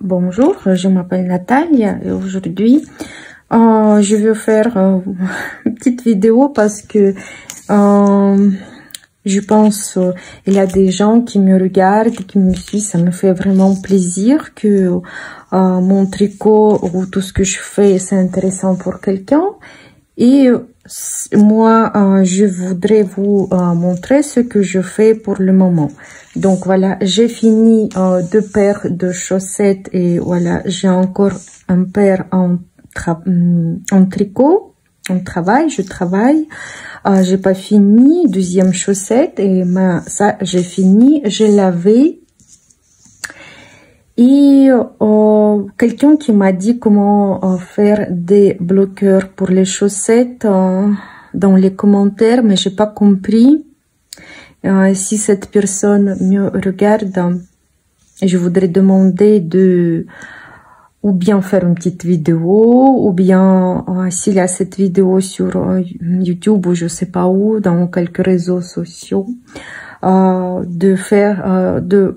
Bonjour, je m'appelle Nathalie et aujourd'hui je vais faire une petite vidéo parce que je pense il y a des gens qui me regardent, qui me suivent. Ça me fait vraiment plaisir que mon tricot ou tout ce que je fais c'est intéressant pour quelqu'un. Et moi, je voudrais vous montrer ce que je fais pour le moment. Donc voilà, j'ai fini 2 paires de chaussettes et voilà, j'ai encore un paire en tricot, je travaille. J'ai pas fini, deuxième chaussette et ça j'ai fini, j'ai lavé. Et quelqu'un qui m'a dit comment faire des bloqueurs pour les chaussettes dans les commentaires, mais j'ai pas compris. Si cette personne me regarde, je voudrais demander de ou bien faire une petite vidéo, ou bien s'il y a cette vidéo sur YouTube ou je sais pas où, dans quelques réseaux sociaux, de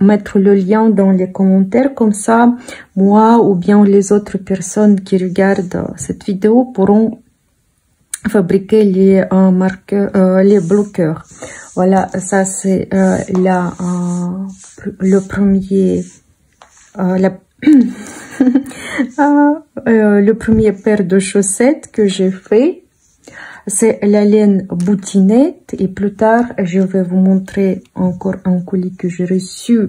mettre le lien dans les commentaires, comme ça moi ou bien les autres personnes qui regardent cette vidéo pourront fabriquer les marqueurs, les bloqueurs. Voilà, ça c'est le premier le premier paire de chaussettes que j'ai fait. C'est la laine boutinette et plus tard je vais vous montrer encore un colis que j'ai reçu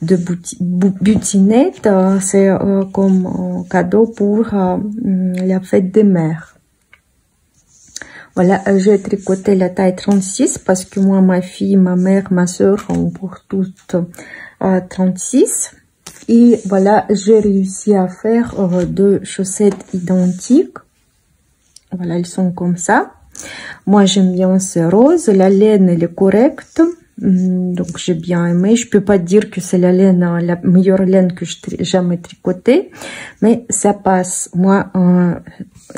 de boutinette. C'est comme cadeau pour la fête des mères. Voilà, j'ai tricoté la taille 36 parce que moi, ma fille, ma mère, ma soeur ont pour toutes 36. Et voilà, j'ai réussi à faire 2 chaussettes identiques. Voilà, elles sont comme ça. Moi, j'aime bien ce rose. La laine, elle est correcte. Donc, j'ai bien aimé. Je peux pas dire que c'est la laine, la meilleure laine que j'ai jamais tricotée. Mais ça passe. Moi,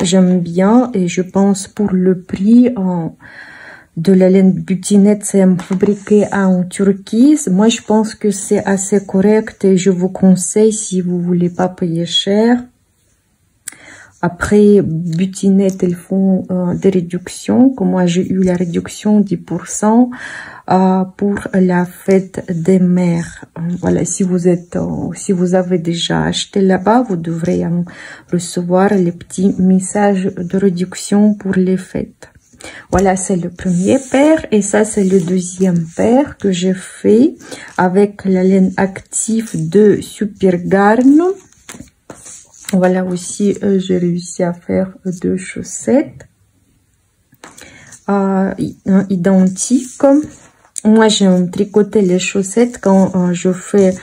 j'aime bien. Et je pense pour le prix de la laine butinette, c'est fabriqué en Turquie. Moi, je pense que c'est assez correct. Et je vous conseille, si vous voulez pas payer cher. Après, butinette, elles font des réductions. Comme moi, j'ai eu la réduction 10% pour la fête des mères. Voilà, si vous avez déjà acheté là-bas, vous devrez recevoir les petits messages de réduction pour les fêtes. Voilà, c'est le premier paire et ça, c'est le deuxième paire que j'ai fait avec la laine active de Supergarn. Voilà aussi, j'ai réussi à faire 2 chaussettes identiques. Moi, j'aime tricoter les chaussettes quand je fais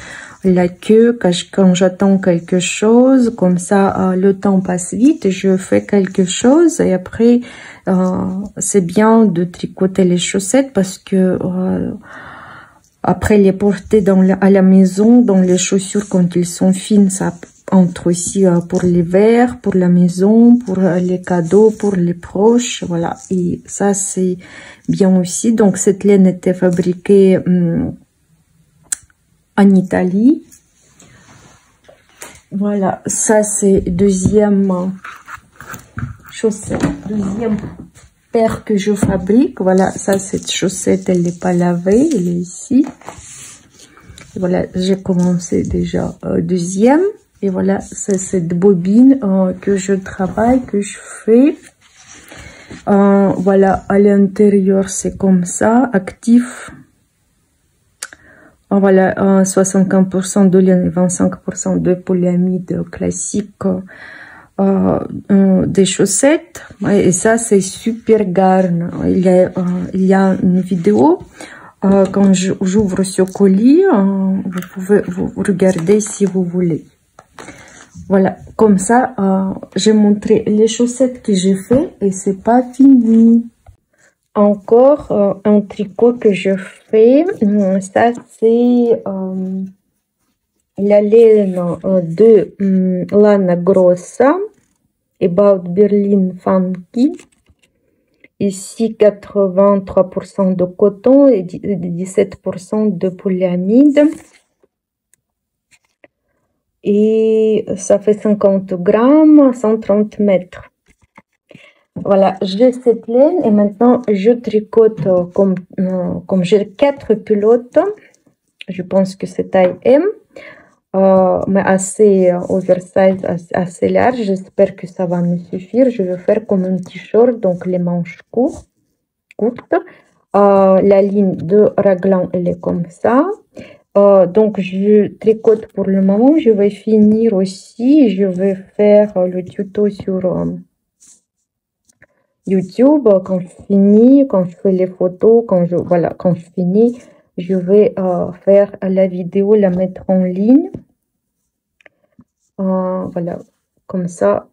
la queue, quand j'attends quelque chose. Comme ça, le temps passe vite. Je fais quelque chose et après, c'est bien de tricoter les chaussettes parce que après les porter à la maison, dans les chaussures quand ils sont fines, ça entre aussi pour l'hiver, pour la maison, pour les cadeaux, pour les proches, voilà. Et ça, c'est bien aussi. Donc, cette laine était fabriquée en Italie. Voilà, ça, c'est deuxième chaussette, deuxième paire que je fabrique. Voilà, ça, cette chaussette, elle n'est pas lavée, elle est ici. Et voilà, j'ai commencé déjà deuxième. Et voilà, c'est cette bobine que je travaille, que je fais. Voilà, à l'intérieur, c'est comme ça, actif. Voilà, 75% de laine et 25% de polyamide classique des chaussettes. Et ça, c'est Supergarn. Il y a une vidéo. Quand j'ouvre ce colis, vous pouvez vous regarder si vous voulez. Voilà, comme ça, j'ai montré les chaussettes que j'ai fait et c'est pas fini. Encore un tricot que je fais, ça c'est la laine de Lana Grossa, About Berlin Funky. Ici, 83% de coton et 17% de polyamide. et ça fait 50 grammes, 130 mètres. Voilà, j'ai cette laine et maintenant je tricote comme j'ai 4 culottes. Je pense que c'est taille M, mais assez oversize, assez large. J'espère que ça va me suffire. Je vais faire comme un t-shirt, donc les manches courtes. La ligne de raglan, elle est comme ça. Donc je tricote pour le moment. Je vais finir aussi. Je vais faire le tuto sur YouTube. Quand je finis, quand je fais les photos, quand je finis, je vais faire la vidéo, la mettre en ligne. Voilà, comme ça,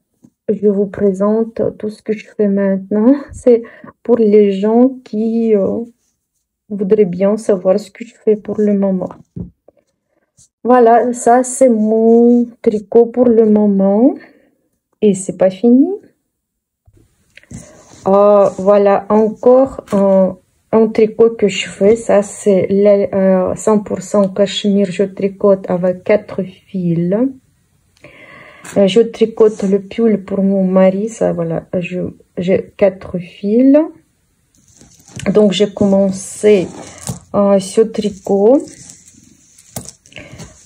je vous présente tout ce que je fais maintenant. C'est pour les gens qui voudraient bien savoir ce que je fais pour le moment. Voilà, ça c'est mon tricot pour le moment. Et c'est pas fini. Voilà, encore un tricot que je fais. Ça c'est 100% cachemire. Je tricote avec 4 fils. Je tricote le pull pour mon mari. Ça, voilà, j'ai 4 fils. Donc, j'ai commencé ce tricot.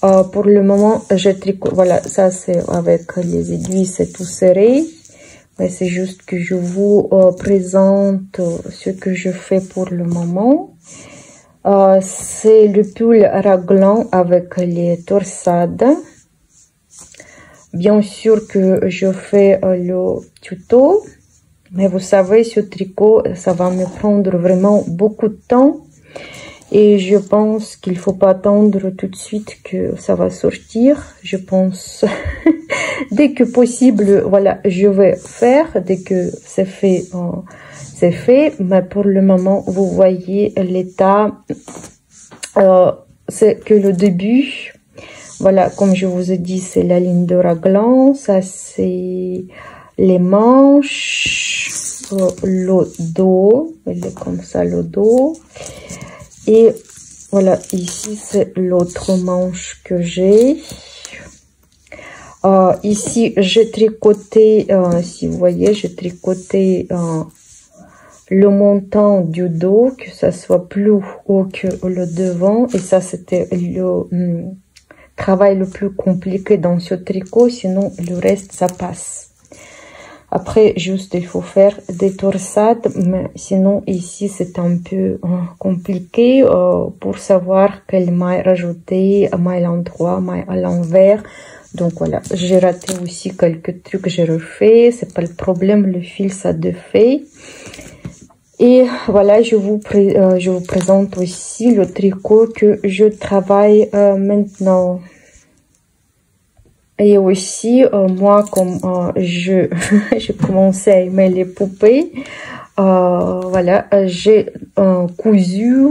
Pour le moment, je tricote. Voilà, ça, c'est avec les aiguilles, c'est tout serré. Mais c'est juste que je vous présente ce que je fais pour le moment. C'est le pull raglan avec les torsades. Bien sûr que je fais le tuto, mais vous savez, ce tricot, ça va me prendre vraiment beaucoup de temps. Et je pense qu'il faut pas attendre tout de suite que ça va sortir. Je pense, dès que possible, voilà, je vais faire, dès que c'est fait, c'est fait. Mais pour le moment, vous voyez l'état, c'est que le début. Voilà, comme je vous ai dit, c'est la ligne de raglan. Ça, c'est les manches, le dos. Il est comme ça, le dos. Et voilà, ici, c'est l'autre manche que j'ai. Ici, j'ai tricoté, si vous voyez, j'ai tricoté le montant du dos, que ça soit plus haut que le devant. Et ça, c'était le travail le plus compliqué dans ce tricot, sinon le reste ça passe. Après, juste il faut faire des torsades, mais sinon ici c'est un peu compliqué pour savoir quelle maille rajouter, maille à l'endroit, maille à l'envers. Donc voilà, j'ai raté aussi quelques trucs, j'ai refait, c'est pas le problème, le fil ça défait. Et voilà, je vous présente aussi le tricot que je travaille maintenant. Et aussi, moi, comme je commençais à aimer les poupées, voilà, j'ai cousu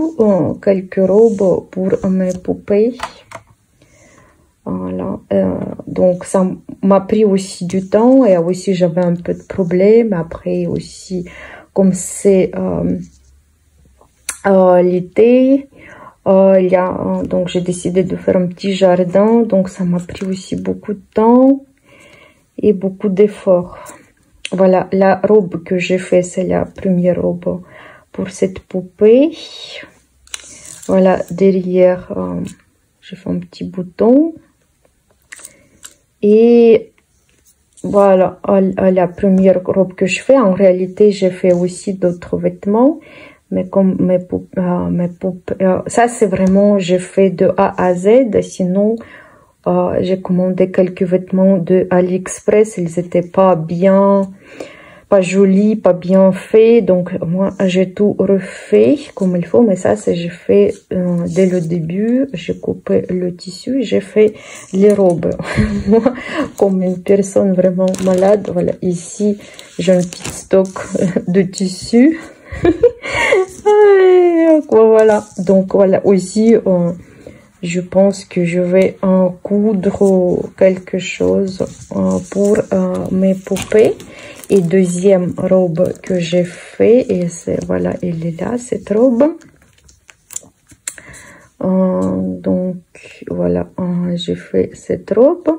quelques robes pour mes poupées. Voilà, donc ça m'a pris aussi du temps et aussi j'avais un peu de problème. Après aussi, comme c'est l'été, donc j'ai décidé de faire un petit jardin, donc ça m'a pris aussi beaucoup de temps et beaucoup d'efforts. Voilà, la robe que j'ai fait, c'est la première robe pour cette poupée. Voilà, derrière, j'ai fait un petit bouton. Et voilà, la première robe que je fais, en réalité, j'ai fait aussi d'autres vêtements. Mais comme mes poupées, ça c'est vraiment, j'ai fait de A à Z. Sinon, j'ai commandé quelques vêtements de AliExpress. Ils étaient pas bien, pas jolis, pas bien faits. Donc moi, j'ai tout refait comme il faut. Mais ça, c'est j'ai fait dès le début. J'ai coupé le tissu, j'ai fait les robes. Moi, comme une personne vraiment malade, voilà. Ici, j'ai un petit stock de tissu. Voilà, donc voilà aussi je pense que je vais coudre quelque chose pour mes poupées. Et deuxième robe que j'ai fait, et c'est voilà, elle est là, cette robe. Donc voilà, j'ai fait cette robe.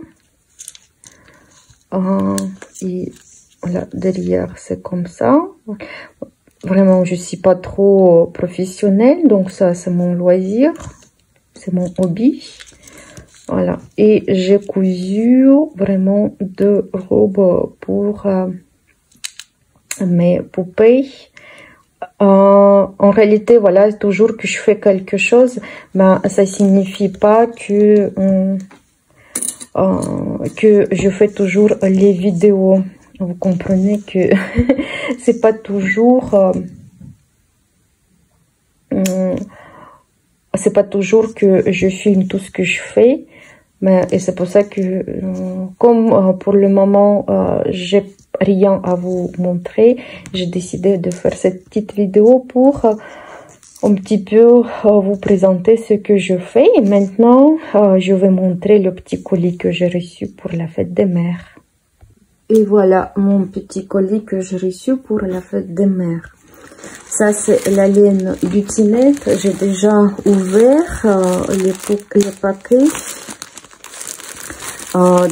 Et voilà, derrière c'est comme ça. Vraiment, je suis pas trop professionnelle, donc ça c'est mon loisir, c'est mon hobby. Voilà, et j'ai cousu vraiment deux robes pour mes poupées. En réalité, voilà, toujours que je fais quelque chose, ben ça signifie pas que je fais toujours les vidéos. Vous comprenez que c'est pas toujours que je filme tout ce que je fais, mais et c'est pour ça que comme pour le moment j'ai rien à vous montrer, j'ai décidé de faire cette petite vidéo pour un petit peu vous présenter ce que je fais. Et maintenant je vais montrer le petit colis que j'ai reçu pour la fête des mères. Et voilà mon petit colis que j'ai reçu pour la fête des mères. Ça, c'est la laine Butinette. J'ai déjà ouvert les paquets.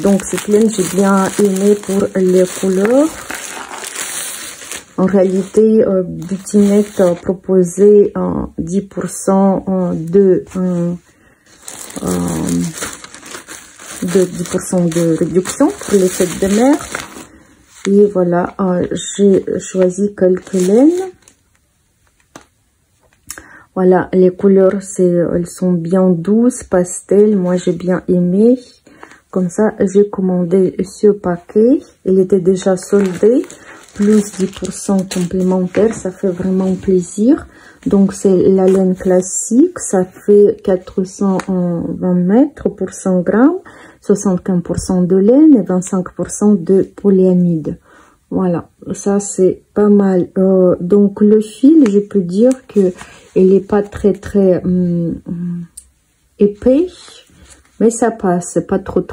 Donc, cette laine, j'ai bien aimé pour les couleurs. En réalité, Butinette proposait 10% de 10% de réduction pour les fêtes des mères. Et voilà, j'ai choisi quelques laines. Voilà, les couleurs, elles sont bien douces, pastel. Moi, j'ai bien aimé. Comme ça, j'ai commandé ce paquet. Il était déjà soldé, plus 10% complémentaire. Ça fait vraiment plaisir. Donc, c'est la laine classique. Ça fait 420 mètres pour 100 grammes. 75% de laine et 25% de polyamide. Voilà, ça c'est pas mal. Donc le fil, je peux dire que il est pas très épais, mais ça passe. C'est pas trop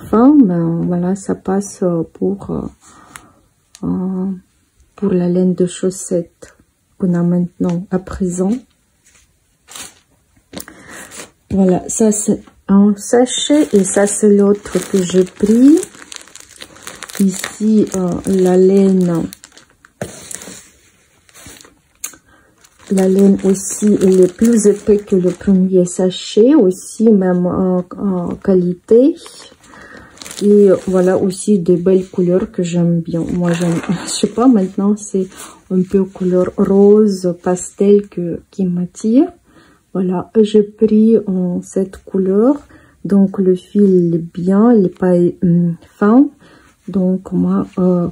fin, mais voilà, ça passe pour la laine de chaussette qu'on a maintenant à présent. Voilà, ça c'est un sachet et ça c'est l'autre que j'ai pris. Ici la laine aussi, elle est plus épais que le premier sachet, aussi même en qualité. Et voilà aussi des belles couleurs que j'aime bien. Moi j'aime, je sais pas, maintenant c'est un peu couleur rose pastel qui m'attire. Voilà, j'ai pris cette couleur. Donc le fil est bien, il n'est pas fin. Donc moi,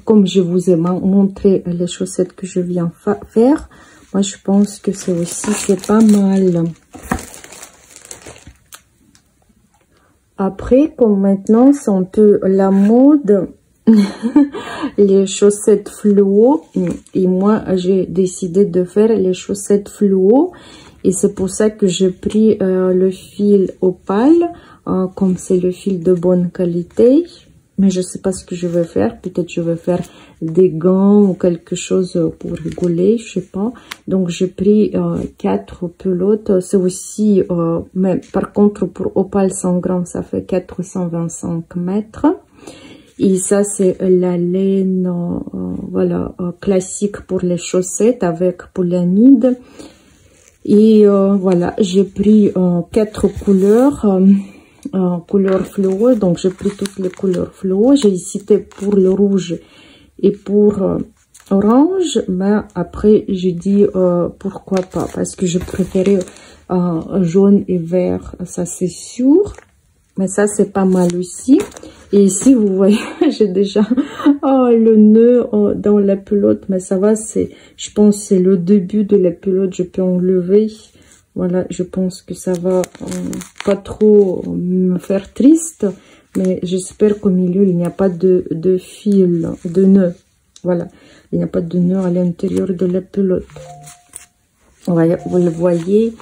comme je vous ai montré les chaussettes que je viens faire, moi je pense que c'est pas mal. Après, comme maintenant c'est un peu la mode, les chaussettes fluo, et moi j'ai décidé de faire les chaussettes fluo, et c'est pour ça que j'ai pris le fil opale, comme c'est le fil de bonne qualité. Mais je sais pas ce que je vais faire. Peut-être je vais faire des gants ou quelque chose pour rigoler, je sais pas. Donc j'ai pris 4 pelotes. C'est aussi, mais par contre pour opale 100 grammes, ça fait 425 mètres. Et ça c'est la laine, voilà, classique pour les chaussettes avec polyamide. Et voilà, j'ai pris 4 couleurs. Couleur fluo, donc j'ai pris toutes les couleurs fluo. J'ai hésité pour le rouge et pour orange, mais après j'ai dit pourquoi pas, parce que je préférais jaune et vert, ça c'est sûr. Mais ça c'est pas mal aussi. Et ici vous voyez, j'ai déjà le nœud dans la pelote, mais ça va, je pense c'est le début de la pelote, je peux enlever. Voilà, je pense que ça va pas trop me faire triste, mais j'espère qu'au milieu, il n'y a pas de fil, de nœud. Voilà, il n'y a pas de nœud à l'intérieur de la pelote. Voilà, vous le voyez,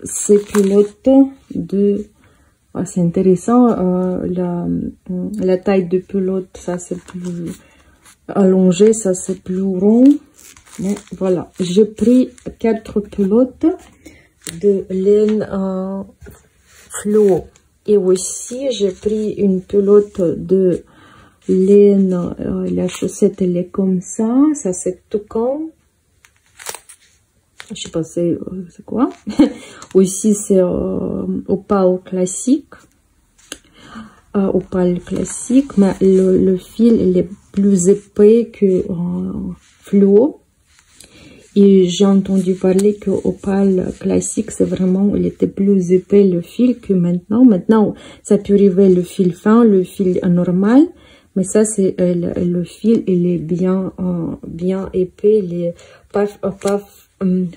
ces pelotes c'est intéressant, la taille de pelote, ça c'est plus allongé, ça c'est plus rond. Mais voilà, j'ai pris 4 pelotes de laine fluo. Et aussi, j'ai pris une pelote de laine. La chaussette, elle est comme ça. Ça, c'est toucan. Je sais pas c'est quoi. Aussi, c'est opale classique. Opale classique. Mais le fil, il est plus épais que fluo. Et j'ai entendu parler que opale classique, c'est vraiment, il était plus épais le fil que maintenant. Maintenant, ça peut arriver le fil fin, le fil normal. Mais ça, c'est le fil, il est bien épais, il est pas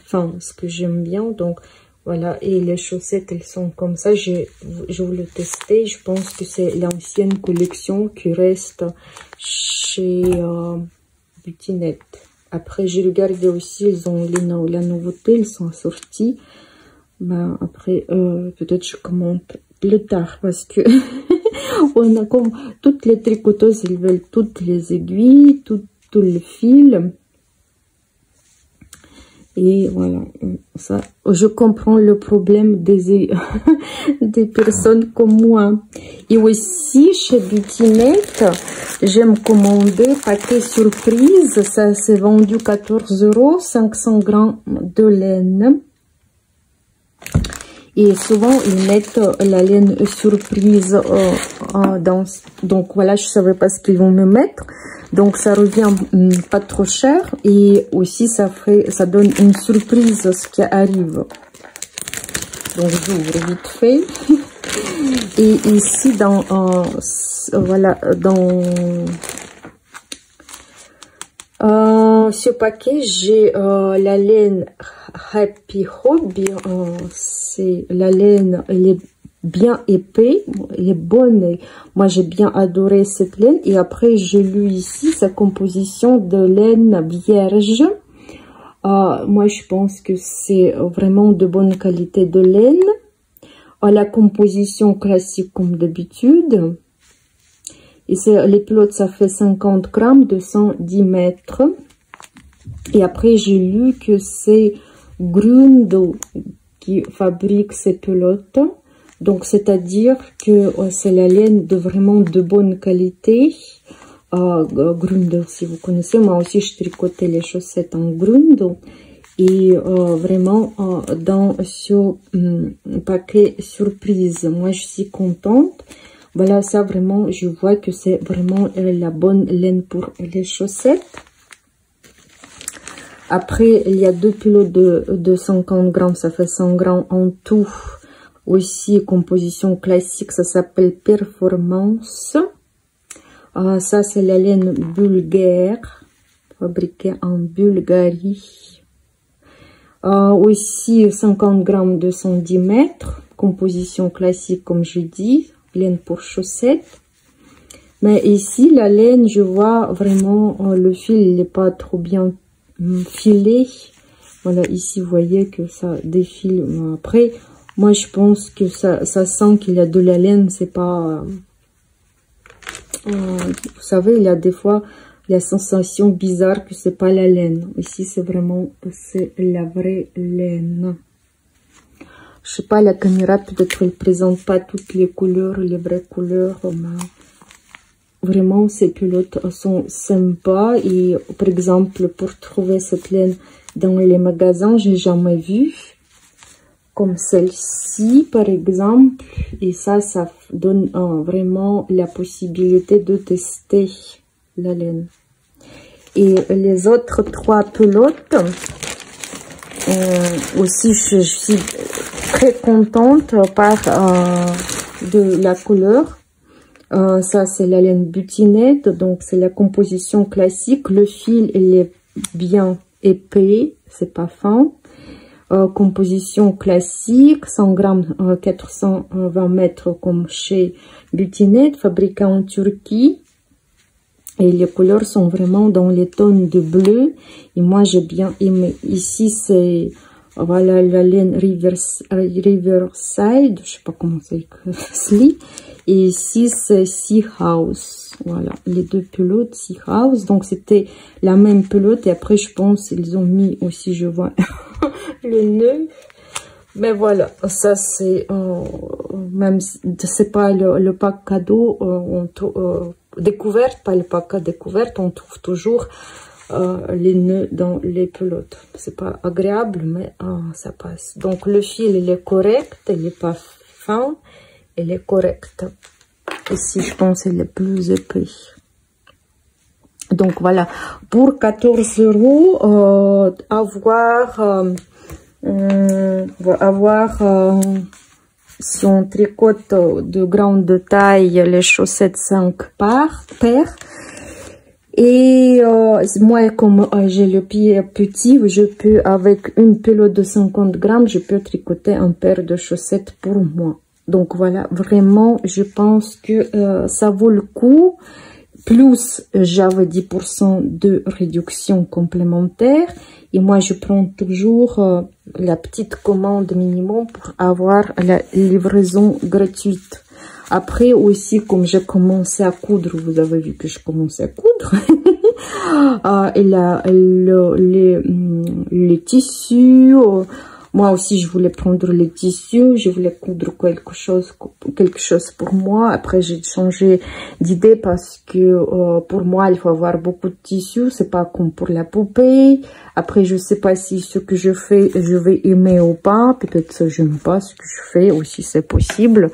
fin, ce que j'aime bien. Donc, voilà. Et les chaussettes, elles sont comme ça. Je voulais tester. Je pense que c'est l'ancienne collection qui reste chez Butinette. Après, j'ai regardé aussi, ils ont la nouveauté, ils sont sortis. Ben, après, peut-être je commente plus tard parce que on a comme toutes les tricoteuses, ils veulent toutes les aiguilles, tout le fil. Et voilà, ça, je comprends le problème des personnes comme moi. Et aussi, chez Butinette, j'aime commander paquet surprise. Ça, c'est vendu 14 €, 500 grammes de laine. Et souvent, ils mettent la laine surprise dans... Donc, voilà, je savais pas ce qu'ils vont me mettre. Donc, ça revient pas trop cher. Et aussi, ça donne une surprise ce qui arrive. Donc, j'ouvre vite fait. Et ici, voilà, ce paquet, j'ai la laine Happy Hobby. C'est la laine, elle est bien épais, elle est bonne. Moi, j'ai bien adoré cette laine. Et après, j'ai lu ici sa composition de laine vierge. Moi, je pense que c'est vraiment de bonne qualité de laine. La composition classique comme d'habitude. Et les pelotes, ça fait 50 grammes, 210 mètres. Et après, j'ai lu que c'est Grundel qui fabrique ces pelotes. Donc, c'est-à-dire que c'est la laine de vraiment de bonne qualité. Grundel, si vous connaissez. Moi aussi, je tricotais les chaussettes en Grundel. Et vraiment, dans ce paquet surprise, moi, je suis contente. Voilà, ça vraiment, je vois que c'est vraiment la bonne laine pour les chaussettes. Après, il y a 2 pelotes de 50 grammes, ça fait 100 grammes en tout. Aussi, composition classique, ça s'appelle Performance. Ça, c'est la laine bulgare, fabriquée en Bulgarie. Aussi, 50 grammes, 210 mètres. Composition classique, comme je dis, laine pour chaussettes. Mais ici, la laine, je vois vraiment, le fil, il n'est pas trop bien filé. Voilà, ici, vous voyez que ça défile. Après, moi, je pense que ça sent qu'il y a de la laine. C'est pas... vous savez, il y a des fois la sensation bizarre que c'est pas la laine. Ici, c'est vraiment... c'est la vraie laine. Je sais pas, la caméra, peut-être, elle présente pas toutes les couleurs, les vraies couleurs. Mais vraiment, ces pelotes sont sympas. Et, par exemple, pour trouver cette laine dans les magasins, j'ai jamais vu. Comme celle-ci, par exemple. Et ça donne vraiment la possibilité de tester la laine. Et les autres 3 pelotes, aussi, je suis très contente par de la couleur. Ça, c'est la laine Butinette. Donc, c'est la composition classique. Le fil, il est bien épais. C'est pas fin. Composition classique, 100 grammes, 420 mètres comme chez Butinette, fabriqué en Turquie. Et les couleurs sont vraiment dans les tons de bleu. Et moi, j'ai bien aimé. Ici, c'est voilà la laine Riverside. Je sais pas comment ça se lit. Et ici, c'est Sea House. Voilà, les deux pelotes Sea House. Donc, c'était la même pelote. Et après, je pense, ils ont mis aussi, je vois, le nœud. Mais voilà, ça, c'est... même si c'est pas le pack cadeau, découverte, pas le pack à découverte, on trouve toujours les nœuds dans les pelotes. C'est pas agréable, mais ça passe. Donc, le fil, il est correct. Il est pas fin. Il est correct. Ici, je pense il est plus épais. Donc, voilà. Pour 14 €, si on tricote de grande taille, les chaussettes 5 paires. Et moi, comme j'ai le pied petit, je peux, avec une pelote de 50 grammes, je peux tricoter un paire de chaussettes pour moi. Donc voilà, vraiment, je pense que ça vaut le coup. Plus, j'avais 10% de réduction complémentaire. Et moi, je prends toujours la petite commande minimum pour avoir la livraison gratuite. Après aussi, comme j'ai commencé à coudre, vous avez vu que je commençais à coudre. Et les tissus... moi aussi, je voulais prendre les tissus, je voulais coudre quelque chose pour moi. Après, j'ai changé d'idée parce que pour moi, il faut avoir beaucoup de tissus. C'est pas comme pour la poupée. Après, je sais pas si ce que je fais, je vais aimer ou pas. Peut-être que je n'aime pas ce que je fais aussi, c'est possible.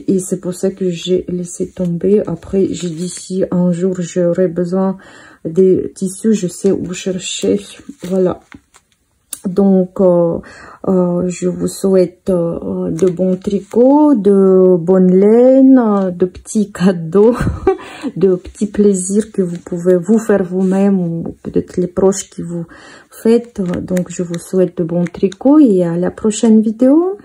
Et c'est pour ça que j'ai laissé tomber. Après, j'ai dit si un jour j'aurai besoin des tissus, je sais où chercher. Voilà. Donc, je vous souhaite de bons tricots, de bonnes laines, de petits cadeaux, de petits plaisirs que vous pouvez vous faire vous-même ou peut-être les proches qui vous faites. Donc, je vous souhaite de bons tricots et à la prochaine vidéo.